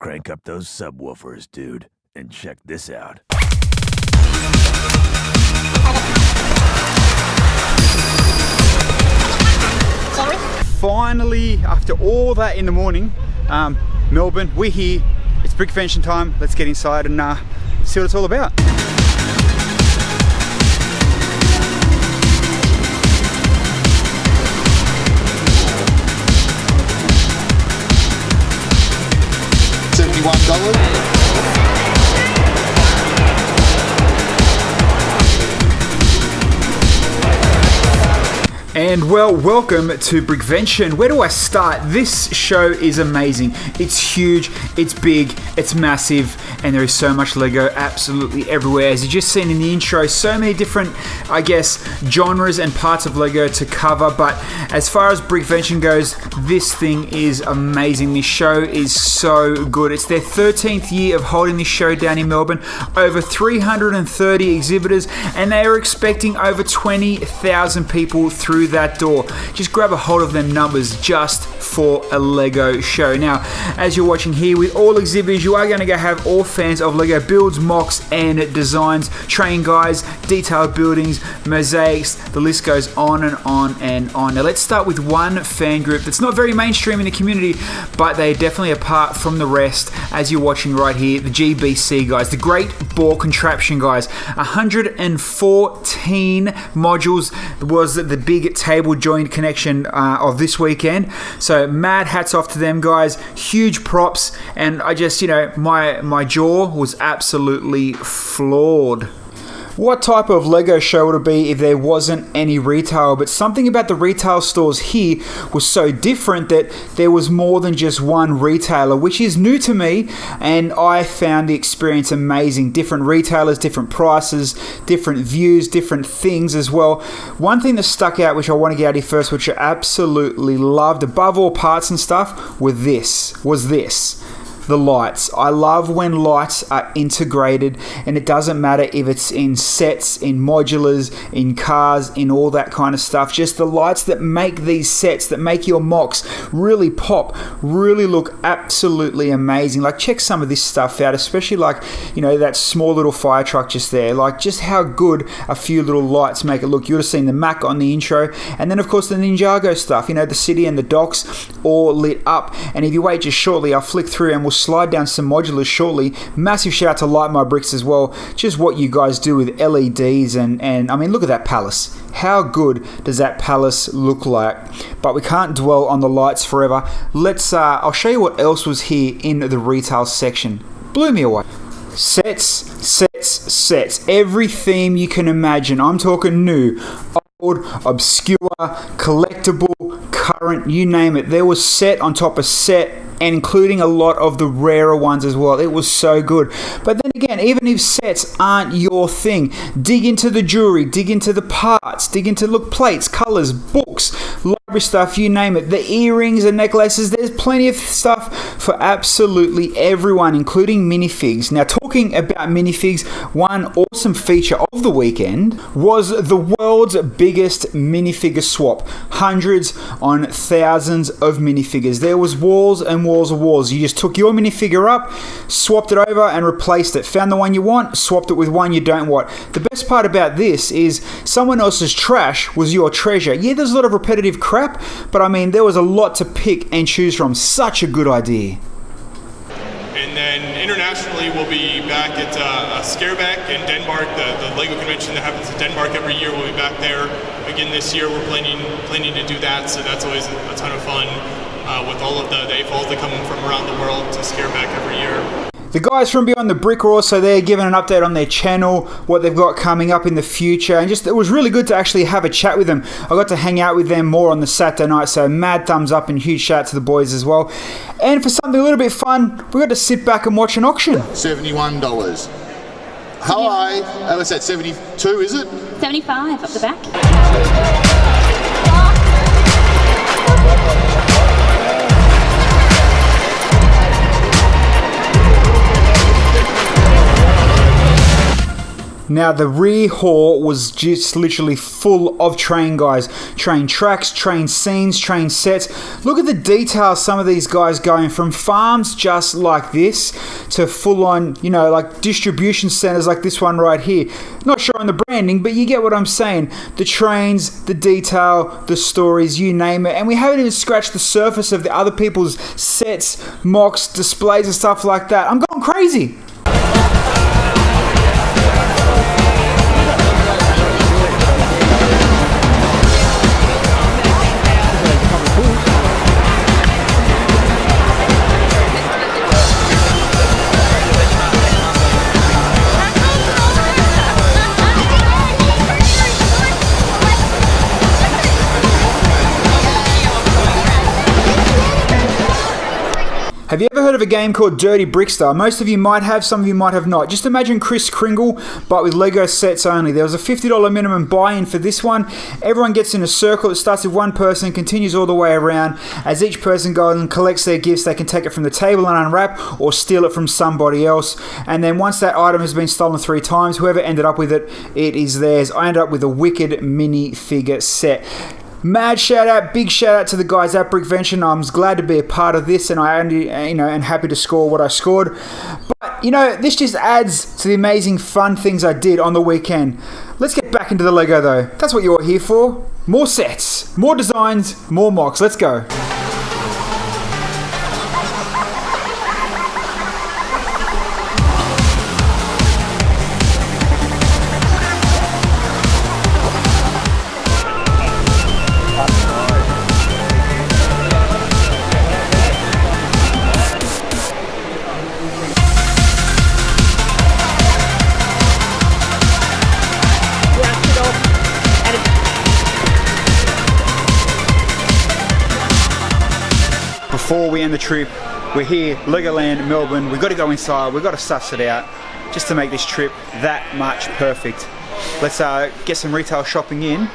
Crank up those subwoofers, dude, and check this out. Finally, after all that in the morning, Melbourne, we're here. It's Brickvention time. Let's get inside and see what it's all about. $71. And well, welcome to Brickvention. Where do I start? This show is amazing. It's huge, it's big, it's massive, and there is so much Lego absolutely everywhere. As you just seen in the intro, so many different, I guess, genres and parts of Lego to cover. But as far as Brickvention goes, this thing is amazing. This show is so good. It's their 13th year of holding this show down in Melbourne. Over 330 exhibitors, and they are expecting over 20,000 people through that door. Just grab a hold of them numbers just for a Lego show. Now, as you're watching here, with all exhibitors, you are going to have all fans of Lego builds, mocks, and designs, train guides, detailed buildings, mosaics. The list goes on and on and on. Now, let's start with one fan group that's not very mainstream in the community, but they're definitely apart from the rest. As you're watching right here, the GBC guys, the Great Ball Contraption guys. 114 modules was the big table joint connection of this weekend. So mad hats off to them guys. Huge props, and I just, my jaw was absolutely floored. What type of Lego show would it be if there wasn't any retail? But something about the retail stores here was so different that there was more than just one retailer, which is new to me, and I found the experience amazing. Different retailers, different prices, different views, different things as well. One thing that stuck out, which I want to get out here first, which I absolutely loved above all parts and stuff, was this. The lights. I love when lights are integrated, and it doesn't matter if it's in sets, in modulars, in cars, in all that kind of stuff. Just the lights that make these sets, that make your mocks really pop, really look absolutely amazing. Like, check some of this stuff out, especially like, that small little fire truck just there. Like, just how good a few little lights make it look. You would have seen the Mac on the intro, and then of course the Ninjago stuff, the city and the docks all lit up. And if you wait just shortly, I'll flick through and we'll slide down some modulars shortly. Massive shout out to Light My Bricks as well. Just what you guys do with LEDs and I mean, look at that palace. How good does that palace look like? But we can't dwell on the lights forever. I'll show you what else was here in the retail section. Blew me away. Sets. Every theme you can imagine. I'm talking new, old, obscure, collectible, current, you name it. There was set on top of set, and including a lot of the rarer ones as well. It was so good. But then again, even if sets aren't your thing, dig into the jewelry, dig into the parts, dig into plates, colors, books, library stuff, you name it. The earrings and necklaces, there's plenty of stuff for absolutely everyone, including minifigs. Now, talking about minifigs, one awesome feature of the weekend was the world's biggest minifigure swap. Hundreds on thousands of minifigures. There was walls and walls of walls. You just took your minifigure up, swapped it over and replaced it. Found the one you want, swapped it with one you don't want. The best part about this is someone else's trash was your treasure. Yeah, there's a lot of repetitive crap, but I mean, there was a lot to pick and choose from. Such a good idea. And then internationally, we'll be back at Scareback in Denmark, the Lego convention that happens in Denmark every year. We'll be back there again this year. We're planning to do that, so that's always a ton of fun. With all of the AFOLs that come from around the world to Scareback every year. The guys from Beyond the Brick are also there giving an update on their channel, what they've got coming up in the future, and it was really good to actually have a chat with them. I got to hang out with them more on the Saturday night, so mad thumbs up and huge shout out to the boys as well. And for something a little bit fun, we got to sit back and watch an auction. $71. Hi, what's that, 72 is it? 75 up the back. Now the rear hall was just literally full of train guys. Train tracks, train scenes, train sets. Look at the details some of these guys going from farms just like this to full on, you know, like distribution centers like this one right here. Not showing the branding, but you get what I'm saying. The trains, the detail, the stories, you name it. And we haven't even scratched the surface of the other people's sets, mocks, displays and stuff like that. I'm going crazy. Have you ever heard of a game called Dirty Brickster? Most of you might have, some of you might have not. Just imagine Kris Kringle, but with Lego sets only. There was a $50 minimum buy-in for this one. Everyone gets in a circle. It starts with one person, continues all the way around. As each person goes and collects their gifts, they can take it from the table and unwrap or steal it from somebody else. And then once that item has been stolen 3 times, whoever ended up with it, it is theirs. I ended up with a wicked mini figure set. Mad shout out, big shout out to the guys at Brickvention. I'm glad to be a part of this, and I only, am happy to score what I scored. But this just adds to the amazing fun things I did on the weekend. Let's get back into the Lego though. That's what you're here for. More sets, more designs, more mocks. Let's go. Before we end the trip, we're here, Legoland, Melbourne. We've got to go inside, we've got to suss it out just to make this trip that much perfect. Let's get some retail shopping in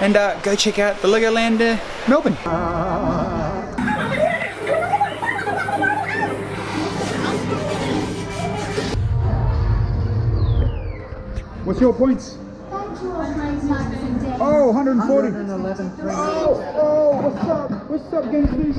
and go check out the Legoland Melbourne. What's your points? Oh, 140. 111. Oh, what's up? What's up, gangsters?